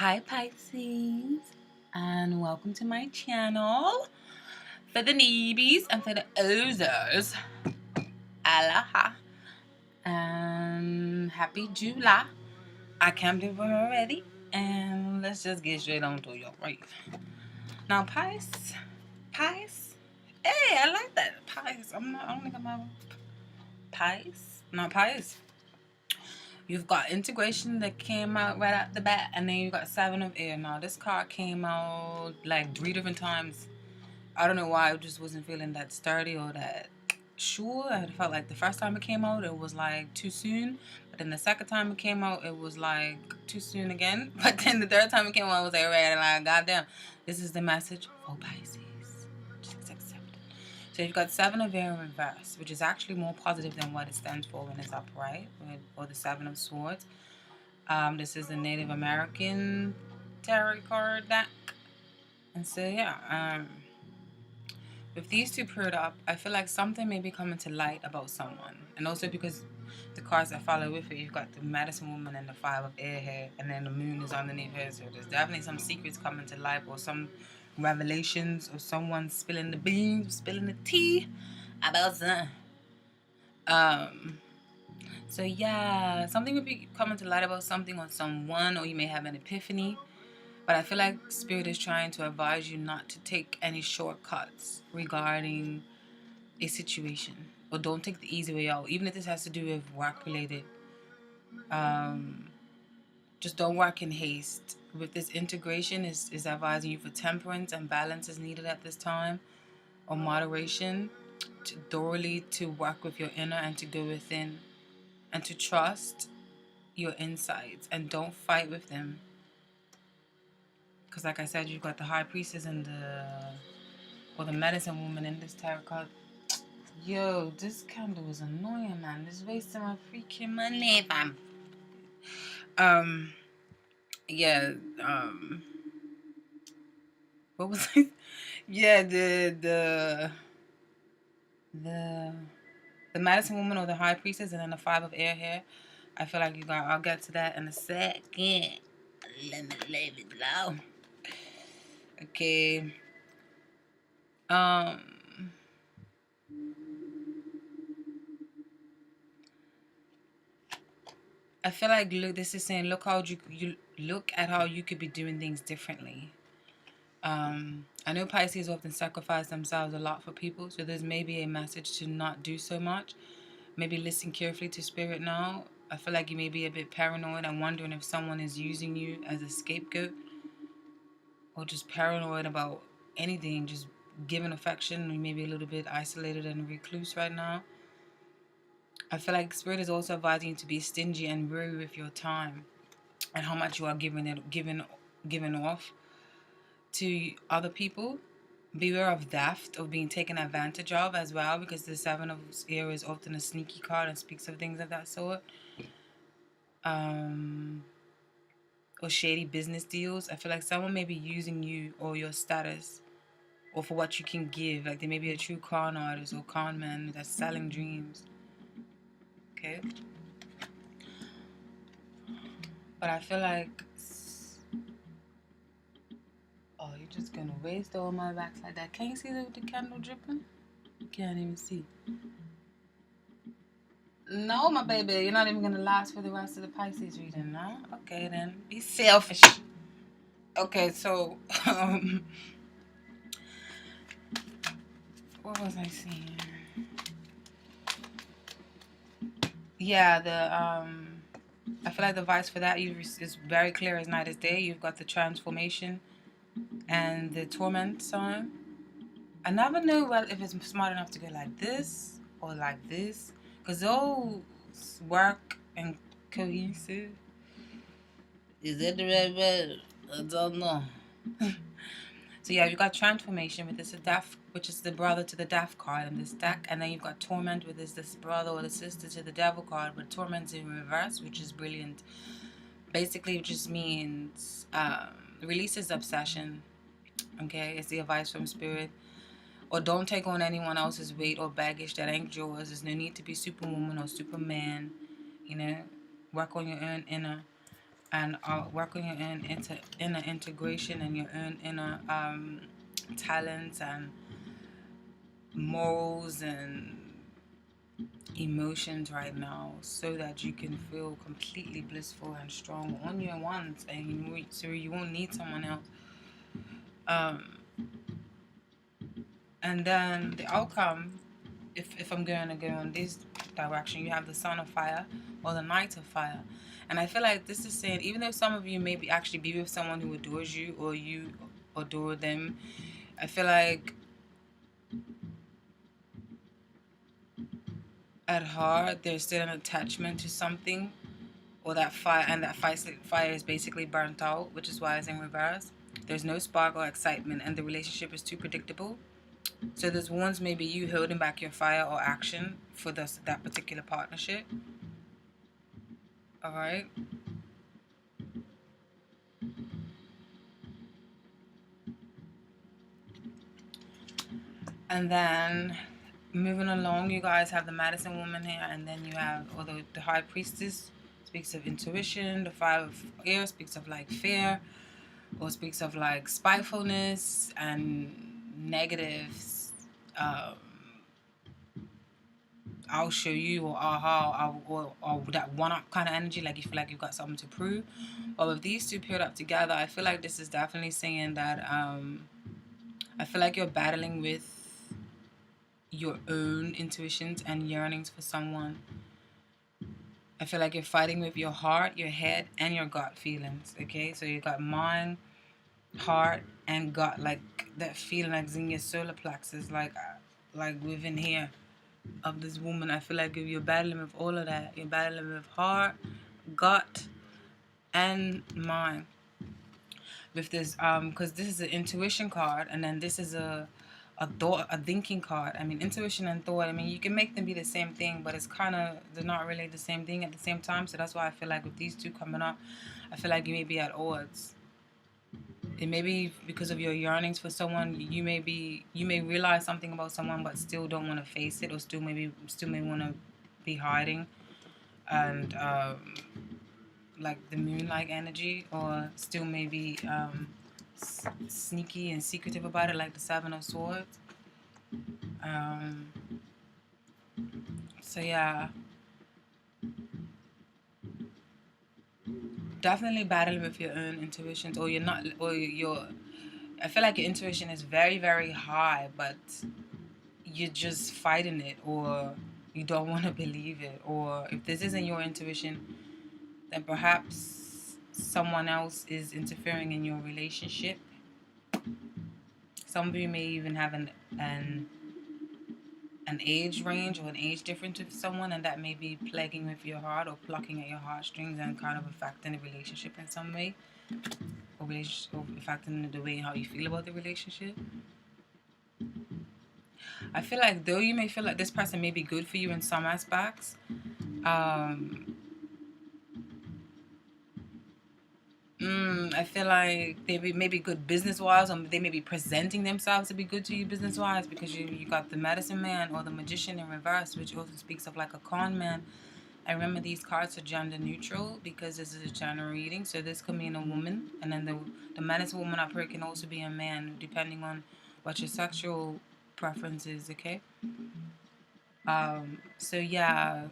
Hi Pisces, and welcome to my channel. For the newbies and for the ozers, aloha and happy July. I can't believe we're already, and let's just get straight on to your rave. Now Pisces, hey, I like that Pisces. I don't think I'm ever Pisces, not Pisces. You've got integration that came out right out the bat, and then you got 7 of air. Now this card came out like 3 different times. I don't know why I just wasn't feeling that sturdy or that sure. I felt like the first time it came out, it was like too soon. But then the second time it came out, it was like too soon again. But then the third time it came out, I was like, right, like, goddamn, this is the message for Pisces. Just accept it. So you've got 7 of air in reverse, which is actually more positive than what it stands for when it's upright, or the 7 of swords. This is the Native American tarot card deck. And so, yeah, with these two paired up, I feel like something may be coming to light about someone. And also because the cards that follow with it, you've got the Medicine Woman and the 5 of air here, and then the moon is underneath her. So there's definitely some secrets coming to light, or some revelations, or someone spilling the beans, spilling the tea about something. So yeah, something will be coming to light about something or someone, or you may have an epiphany. But I feel like Spirit is trying to advise you not to take any shortcuts regarding a situation, or don't take the easy way out, even if this has to do with work related. Just don't work in haste. With this integration is advising you for temperance and balance is needed at this time, or moderation, to thoroughly to work with your inner and to go within and to trust your insights and don't fight with them. Because like I said, you've got the High Priestess and the Medicine Woman in this tarot card. Yo, this candle is annoying, man. This is wasting my freaking money, fam. Yeah, what was it? Yeah, the Medicine Woman or the High Priestess, and then the 5 of air here. I feel like I'll get to that in a second. Let me leave it low. Okay. I feel like this is saying look how you look at how you could be doing things differently. I know Pisces often sacrifice themselves a lot for people, so there's maybe a message to not do so much. Maybe listen carefully to Spirit now. I feel like you may be a bit paranoid and wondering if someone is using you as a scapegoat, or just paranoid about anything, just giving affection. You may be a little bit isolated and recluse right now. I feel like Spirit is also advising you to be stingy and wary with your time and how much you are giving off to other people. Beware of theft, of being taken advantage of as well, because the 7 of air is often a sneaky card and speaks of things of that sort. Or shady business deals. I feel like someone may be using you or your status or for what you can give. Like they may be a true con artist or con man that's selling dreams. Okay? But I feel like, oh, you're just gonna waste all my backs like that. Can you see the candle dripping? Can't even see. No, my baby, you're not even gonna last for the rest of the Pisces reading, no? Okay, then be selfish. Okay, so what was I saying? Yeah, I feel like the advice for that is very clear as night as day. You've got the transformation and the torment sign. I never know if it's smart enough to go like this or like this, because those work and cohesive. Is that the right word? I don't know. So yeah, you've got transformation, with this death, which is the brother to the death card in this deck, and then you've got torment, with this brother or the sister to the devil card, but torment's in reverse, which is brilliant. Basically, it just means releases obsession. Okay, it's the advice from Spirit. Or don't take on anyone else's weight or baggage that ain't yours. There's no need to be superwoman or superman. You know, work on your own inner. and work on your own inner integration and your own inner talents and morals and emotions right now, so that you can feel completely blissful and strong on your ones, and so you won't need someone else. Um, and then the outcome, if I'm going to go in this direction, you have the Sun of Fire or the Knight of Fire. And I feel like this is saying, even though some of you maybe actually be with someone who adores you or you adore them, I feel like at heart there's still an attachment to something, or that fire, and that fire is basically burnt out, which is why it's in reverse. There's no spark or excitement, and the relationship is too predictable. So there's ones maybe you holding back your fire or action for that particular partnership. All right. And then moving along, you guys have the Medicine Woman here, and then you have, although the High Priestess speaks of intuition, the Five of Air speaks of like fear, or speaks of like spitefulness and negatives. I'll show you, or aha, or that one-up kind of energy, like you feel like you've got something to prove. But with these two paired up together, I feel like this is definitely saying that I feel like you're battling with your own intuitions and yearnings for someone. I feel like you're fighting with your heart, your head, and your gut feelings. Okay, so you got mind, heart, and gut, like that feeling like in your solar plexus, like within here of this woman. I feel like if you're battling with all of that, you're battling with heart, gut, and mind. With this, because this is an intuition card, and then this is a thinking card. I mean, intuition and thought, I mean, you can make them be the same thing, but it's kind of, they're not really the same thing at the same time. So that's why I feel like with these two coming up, I feel like you may be at odds. It may be because of your yearnings for someone. You may realize something about someone, but still don't want to face it, or still may want to be hiding, and like the moon-like energy, or still maybe sneaky and secretive about it, like the Seven of Swords. So yeah, definitely battling with your own intuitions, or you're not, or you're. I feel like your intuition is very, very high, but you're just fighting it, or you don't want to believe it, or if this isn't your intuition, then perhaps someone else is interfering in your relationship. Some of you may even have an age range or an age difference with someone, and that may be plaguing with your heart or plucking at your heartstrings and kind of affecting the relationship in some way, or affecting the way how you feel about the relationship. I feel like though you may feel like this person may be good for you in some aspects, I feel like they may be good business-wise, or they may be presenting themselves to be good to you business-wise, because you got the Medicine Man or the Magician in reverse, which also speaks of like a con man. I remember these cards are gender neutral because this is a general reading, so this could mean a woman, and then the Medicine Woman up here can also be a man, depending on what your sexual preference is, okay? So yeah,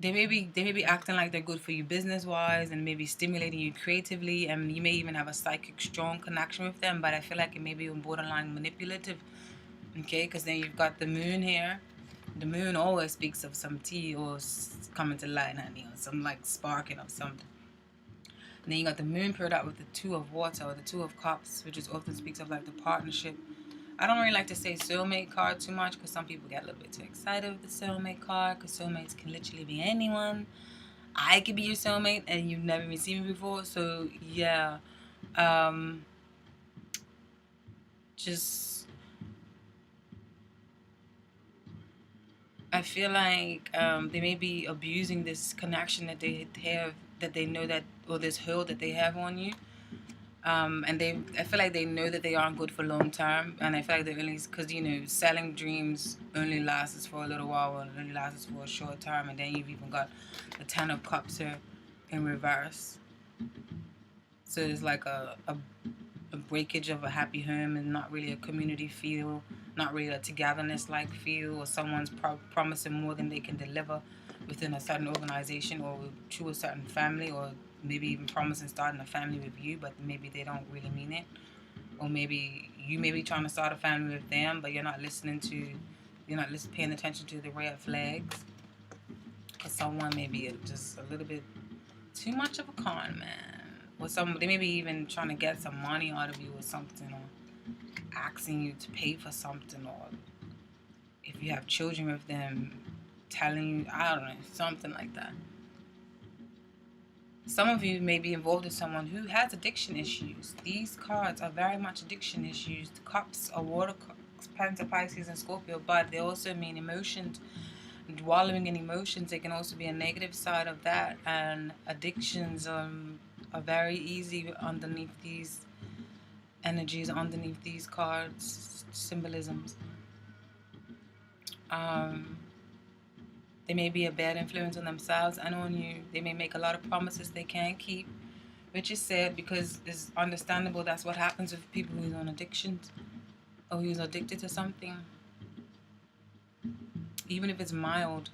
they may be acting like they're good for you business wise, and maybe stimulating you creatively, and you may even have a psychic strong connection with them, but I feel like it may be borderline manipulative, okay? Because then you've got the moon here. The moon always speaks of some tea or coming to light, honey, or some like sparking of something. And then you got the moon paired up with the Two of Water or the Two of Cups, which is often speaks of like the partnership. I don't really like to say soulmate card too much, because some people get a little bit too excited with the soulmate card, because soulmates can literally be anyone. I could be your soulmate and you've never even seen me before. So yeah, just I feel like they may be abusing this connection that they have, that they know that, or this hold that they have on you. And I feel like they know that they aren't good for long term, and I feel like they're only, because selling dreams only lasts for a little while, or it only lasts for a short term, and then you've even got the Ten of Cups here, in reverse. So it's like a breakage of a happy home and not really a community feel, not really a togetherness like feel, or someone's promising more than they can deliver within a certain organization or to a certain family, or maybe even promising starting a family with you, but maybe they don't really mean it. Or maybe you may be trying to start a family with them, but you're not paying attention to the red flags. Because someone may be just a little bit too much of a con man. Or they may be even trying to get some money out of you or something, or asking you to pay for something, or if you have children with them, telling you, I don't know, something like that. Some of you may be involved with someone who has addiction issues. These cards are very much addiction issues. The cups are water cups, Penta, Pisces, and Scorpio, but they also mean emotions. Wallowing in emotions, it can also be a negative side of that, and addictions are very easy underneath these energies, underneath these cards, symbolisms. They may be a bad influence on themselves and on you. They may make a lot of promises they can't keep, which is sad because it's understandable. That's what happens with people who's on addictions or who's addicted to something. Even if it's mild,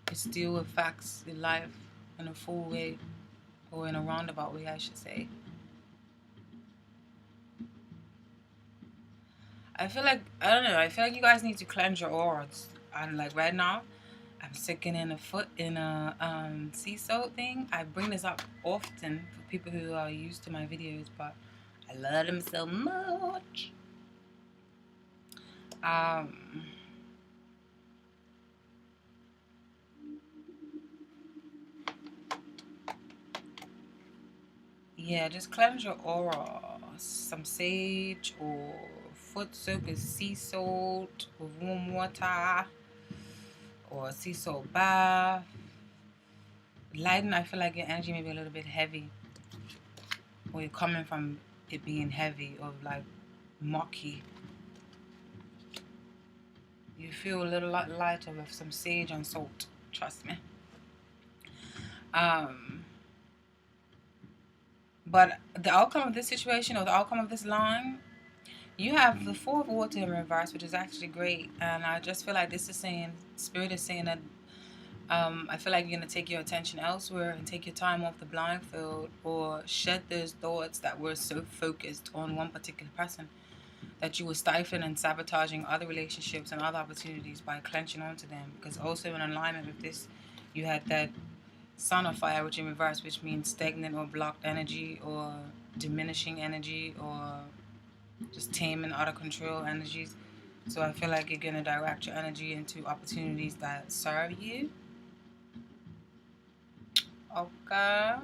it still affects their life in a full way, or in a roundabout way, I should say. I feel like you guys need to cleanse your auras. And like right now, I'm sticking in a foot in a sea salt thing. I bring this up often for people who are used to my videos, but I love them so much. Yeah, just cleanse your aura. Some sage or foot soak with sea salt with warm water, or a sea salt bath. Lighten, I feel like your energy may be a little bit heavy, or you're coming from it being heavy or like mucky. You feel a little lot lighter with some sage and salt. Trust me. But the outcome of this situation, or the outcome of this line, you have the Four of Water in reverse, which is actually great. And I just feel like this is saying, Spirit is saying that I feel like you're going to take your attention elsewhere and take your time off the blindfold, or shed those thoughts that were so focused on one particular person that you were stifling and sabotaging other relationships and other opportunities by clenching onto them. Because also in alignment with this, you had that Sun of Fire, which in reverse, which means stagnant or blocked energy, or diminishing energy, or just tame and out of control energies. So I feel like you're going to direct your energy into opportunities that serve you. Okay.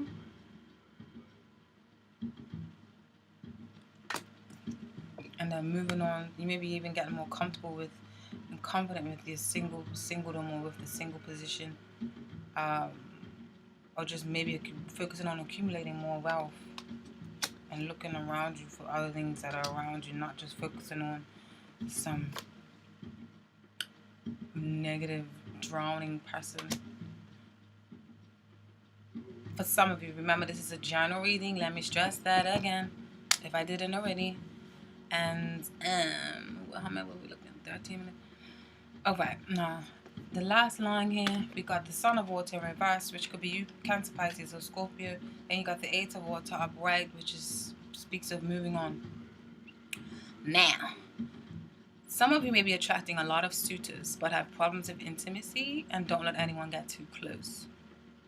And then moving on, you may be even getting more comfortable with and confident with your singledom, or with the single position. Or just maybe focusing on accumulating more wealth and looking around you for other things that are around you, not just focusing on some negative, drowning person. For some of you, remember this is a general reading. Let me stress that again, if I didn't already. And how many were we looking at? 13 minutes. Okay, now the last line here, we got the Sun of Water in reverse, which could be you, Cancer, Pisces, or Scorpio. Then you got the Eight of Water upright, which speaks of moving on. Now, some of you may be attracting a lot of suitors, but have problems with intimacy and don't let anyone get too close.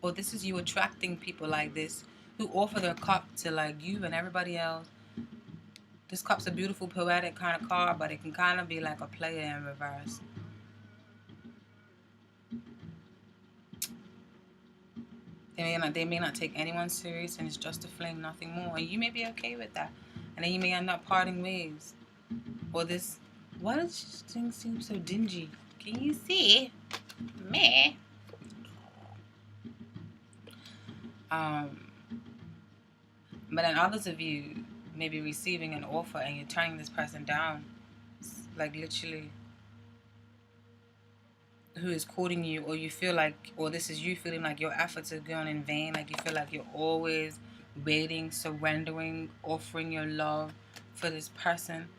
Or this is you attracting people like this who offer their cup to like you and everybody else. This cup's a beautiful, poetic kind of card, but it can kind of be like a player in reverse. They may not take anyone serious, and it's just a fling, nothing more. And you may be okay with that. And then you may end up parting ways. Or this, why does this thing seem so dingy? Can you see? Me? But then others of you may be receiving an offer and you're turning this person down. Like literally. who is courting you, or you feel like, or this is you feeling like your efforts are going in vain, like you feel like you're always waiting, surrendering, offering your love for this person,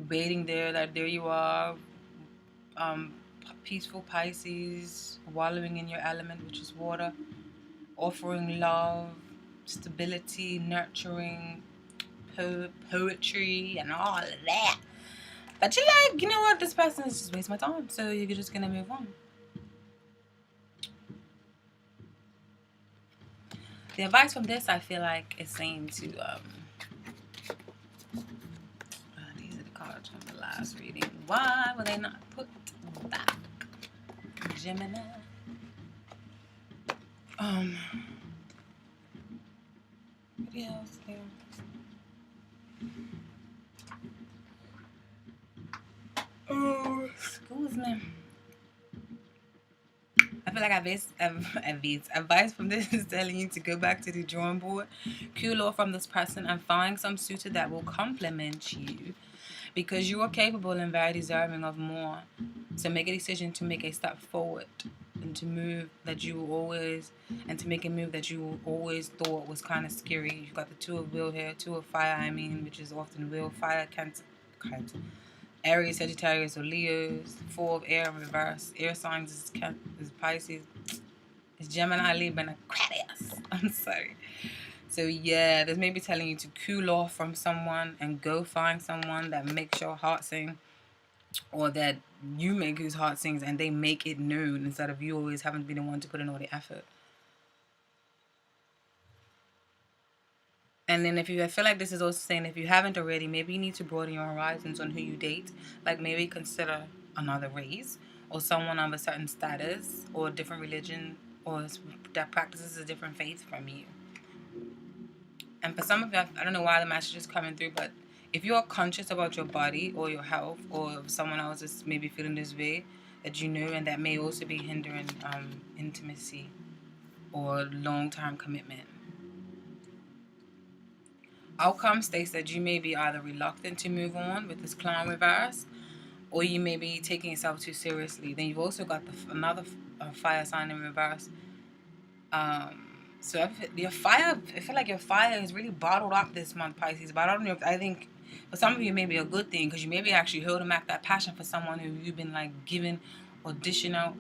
waiting there, that there you are, um, peaceful Pisces, wallowing in your element, which is water, offering love, stability, nurturing, poetry, and all of that. But you're like, you know what, this person is just wasting my time, so you're just gonna move on. The advice from this, I feel like, is saying to these are the cards from the last reading. Why will they not put back Gemini? What else there? Oh, excuse me. I feel like advice from this is telling you to go back to the drawing board, cool off from this person, and find some suitor that will complement you, because you are capable and very deserving of more. So make a decision to make a step forward and to move that you always, and to make a move that you always thought was kind of scary. You've got the Two of Wheel here, Two of Fire, I mean, which is often wheel, fire, Cancer, Aries, Sagittarius, or Leos. Four of Air in reverse. Air signs is Pisces. It's Gemini, Libra, and Aquarius. I'm sorry. So yeah, this may be telling you to cool off from someone and go find someone that makes your heart sing, or that you make whose heart sings and they make it known, instead of you always having to be the one to put in all the effort. And then if you, I feel like this is also saying, if you haven't already, maybe you need to broaden your horizons on who you date. Like maybe consider another race, or someone of a certain status, or a different religion, or that practices a different faith from you. And for some of you, I don't know why the message is coming through, but if you are conscious about your body or your health, or if someone else is maybe feeling this way, that you know, and that may also be hindering intimacy or long-term commitment. Outcome states that you may be either reluctant to move on with this clown reverse, or you may be taking yourself too seriously. Then you've also got another fire sign in reverse. So your fire, I feel like your fire is really bottled up this month, Pisces. But I don't know if, I think for some of you it may be a good thing, because you may be actually holding back that passion for someone who you've been like giving or dishing out.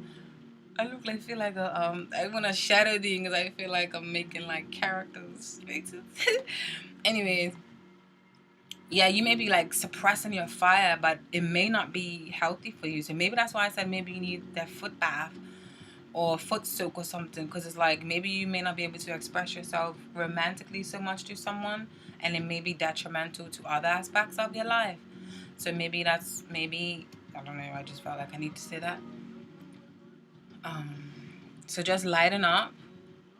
I feel like I want to shadow thing, because I feel like I'm making like characters faces. Anyways, yeah, you may be like suppressing your fire, but it may not be healthy for you. So maybe that's why I said maybe you need that foot bath or foot soak or something, because it's like maybe you may not be able to express yourself romantically so much to someone, and it may be detrimental to other aspects of your life. So maybe I don't know, I just felt like I need to say that. So just lighten up.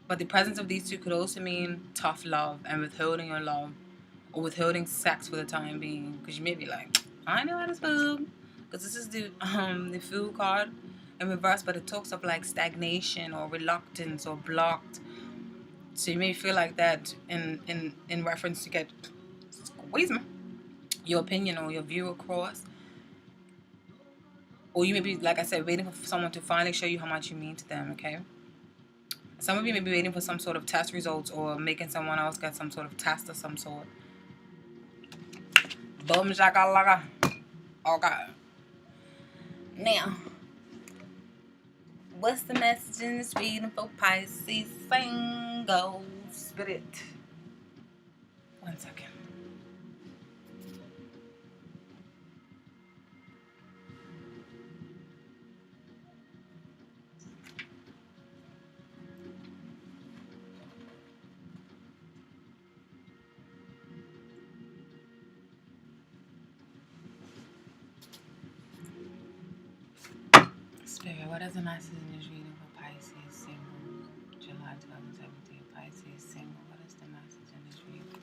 But the presence of these two could also mean tough love and withholding your love, or withholding sex for the time being, because you may be like, I know how to food, because this is the Fool card in reverse, but it talks of like stagnation or reluctance or blocked. So you may feel like that in reference to get, squeeze me, your opinion or your view across. Or you may be, like I said, waiting for someone to finally show you how much you mean to them, okay? Some of you may be waiting for some sort of test results, or making someone else get some sort of test of some sort. Boom shakalaka. Okay. Now, what's the message in this reading for Pisces single spirit? 1 second. Spirit, what is the message in this reading for Pisces single, July 2017? Pisces single, what is the message in this reading?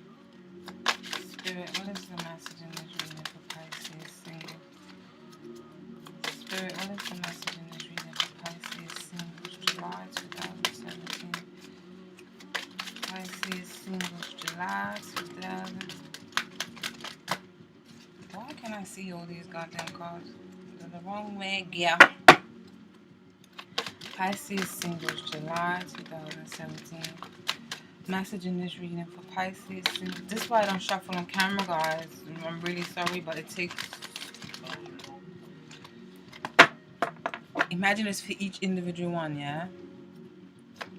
Spirit, what is the message in this reading for Pisces single? Spirit, what is the message in this reading for Pisces single, July 2017? Pisces single, July 2000. Why can't I see all these goddamn cards? They're the wrong way, yeah. Pisces singles, July 2017. Message in this reading for Pisces. This is why I don't shuffle on camera, guys. I'm really sorry, but it takes... Imagine it's for each individual one, yeah?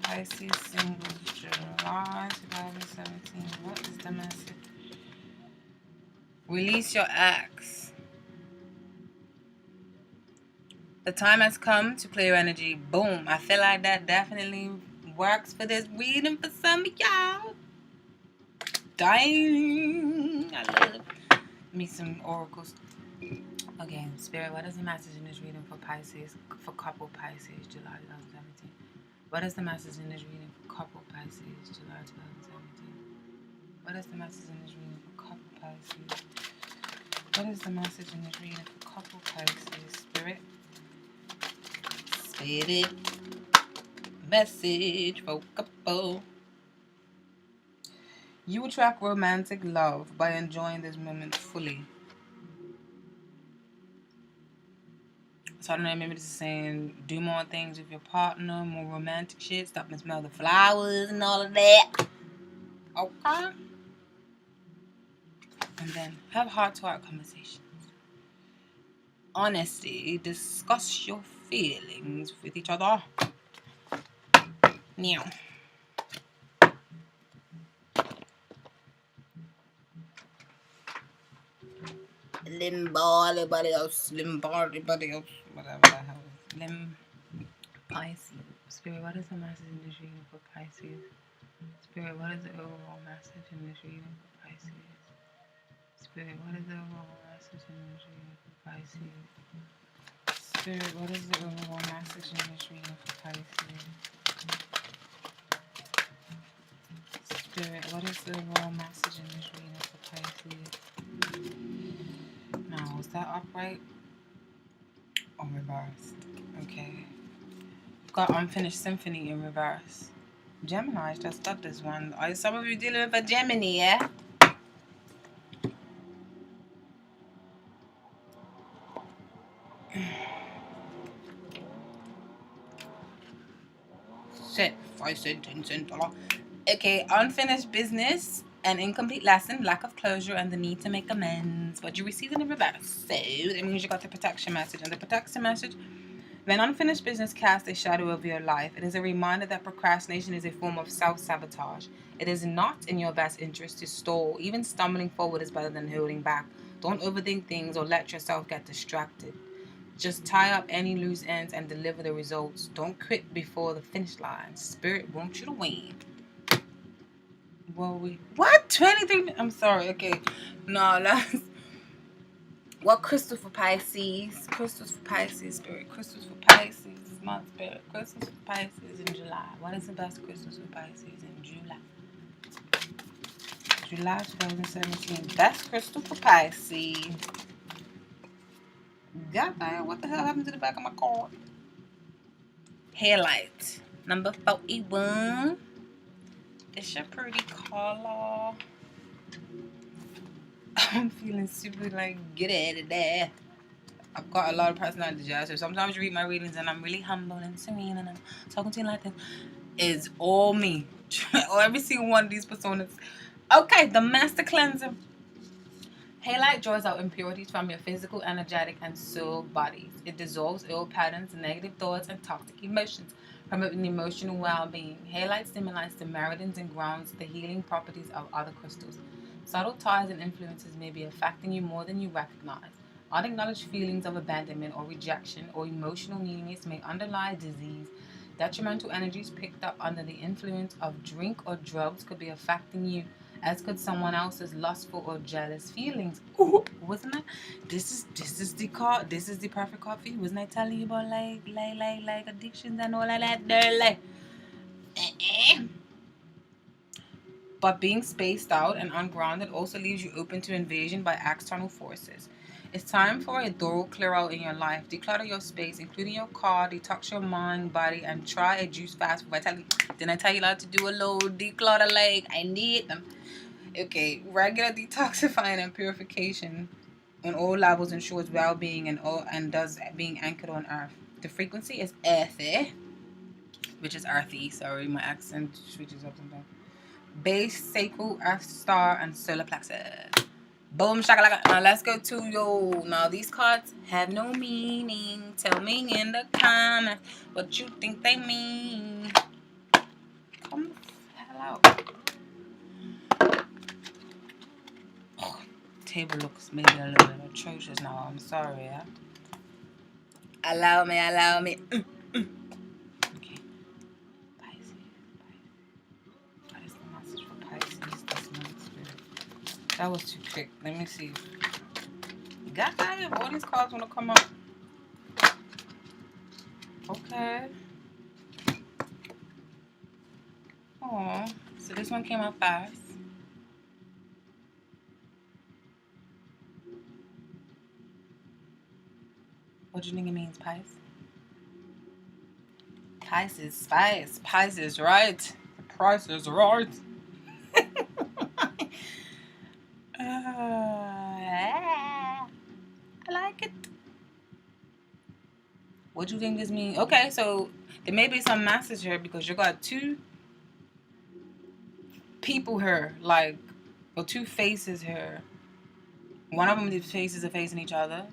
Pisces singles, July 2017. What is the message? Release your ex. The time has come to clear energy. Boom. I feel like that definitely works for this reading for some of y'all. Dang. I love me some oracles. Okay, Spirit, what is the message in this reading for Pisces? For couple Pisces, July 2017. What is the message in this reading for couple Pisces, July 2017? What is the message in this reading for couple Pisces? What is the message in this reading for couple Pisces? Spirit. Spirit. Message for couple. You attract romantic love by enjoying this moment fully. So I don't know, maybe this is saying do more things with your partner, more romantic shit, stop and smell the flowers and all of that. Okay? And then have heart-to-heart conversations. Honesty, discuss your feelings with each other. Now. Limbo, everybody else, whatever the hell. Pisces. Spirit, what is the message in this reading for Pisces? Spirit, what is the overall message in this reading for Pisces? Spirit, what is the overall message in this reading for Pisces? Spirit, what is the overall message in this reading for Pisces? Spirit, what is the overall message in this reading for Pisces? Now, is that upright or reversed? Okay. Got Unfinished Symphony in reverse. Gemini, just got this one. Are some of you dealing with a Gemini, yeah? Set 5 cent, 10 cent dollar. Okay, unfinished business, an incomplete lesson, lack of closure, and the need to make amends. But you received it in reverse. So that means you got the protection message. And the protection message: when unfinished business casts a shadow over your life, it is a reminder that procrastination is a form of self-sabotage. It is not in your best interest to stall. Even stumbling forward is better than holding back. Don't overthink things or let yourself get distracted. Just tie up any loose ends and deliver the results. Don't quit before the finish line. Spirit wants you to win. What? 23? I'm sorry. Okay. No, that's... What crystal for Pisces? Crystals for Pisces, Spirit. Crystals for Pisces. My Spirit. Crystals for Pisces in July. What is the best crystals for Pisces in July? July 2017. Best crystal for Pisces. God damn, what the hell happened to the back of my card? Halite. Number 41. It's your pretty color. I'm feeling super like, get out of there. I've got a lot of personality, Jazz. So sometimes you read my readings and I'm really humble and serene and I'm talking to you like this. It's all me. Or every single one of these personas. Okay, the Master Cleanser. Halite draws out impurities from your physical, energetic, and soul bodies. It dissolves ill patterns, negative thoughts, and toxic emotions, promoting emotional well-being. Halite stimulates the meridians and grounds the healing properties of other crystals. Subtle ties and influences may be affecting you more than you recognize. Unacknowledged feelings of abandonment or rejection or emotional neediness may underlie disease. Detrimental energies picked up under the influence of drink or drugs could be affecting you, as could someone else's lustful or jealous feelings. Ooh, wasn't it? This is the card. This is the perfect card for you. Wasn't I telling you about like addictions and all of that? Like, But being spaced out and ungrounded also leaves you open to invasion by external forces. It's time for a thorough clear out in your life. Declutter your space, including your car, detox your mind, body, and try a juice fast for vitality. Didn't I tell you to do a little declutter? Like, I need them. Okay, regular detoxifying and purification on all levels ensures well-being and does being anchored on earth. The frequency is earthy. which is earthy. Sorry, my accent switches up sometimes. Base, sacral, earth star, and solar plexus. Boom, shakalaka. Now let's go to yo. Now these cards have no meaning. Tell me in the comments what you think they mean. Come the hell out. Oh, table looks maybe a little bit atrocious now. I'm sorry, yeah. Allow me, allow me. Okay. Pisces. What is the message for Pisces this month? That was too quick. Let me see. God damn, all these cards want to come up. Okay. Oh, so this one came out fast. What do you think it means, Pisces? Pisces, spice. Pisces, right? The price is right. I like it. What do you think this means? Okay, so there may be some message here because you got two people here, like, or two faces here. One of them, the faces are facing each other.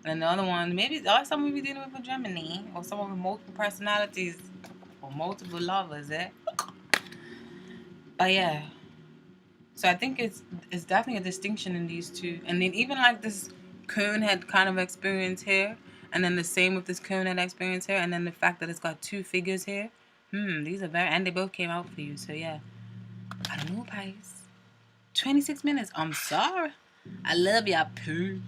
And the other one, maybe someone be dealing with a Gemini or someone with multiple personalities or multiple lovers, eh? But yeah. So I think it's definitely a distinction in these two. And then even like this Coon had kind of experience here. And then the same with this Coon had experience here. And then the fact that it's got two figures here. These are very... And they both came out for you. So yeah. I don't know, Pisces. 26 minutes. I'm sorry. I love y'all. Peace.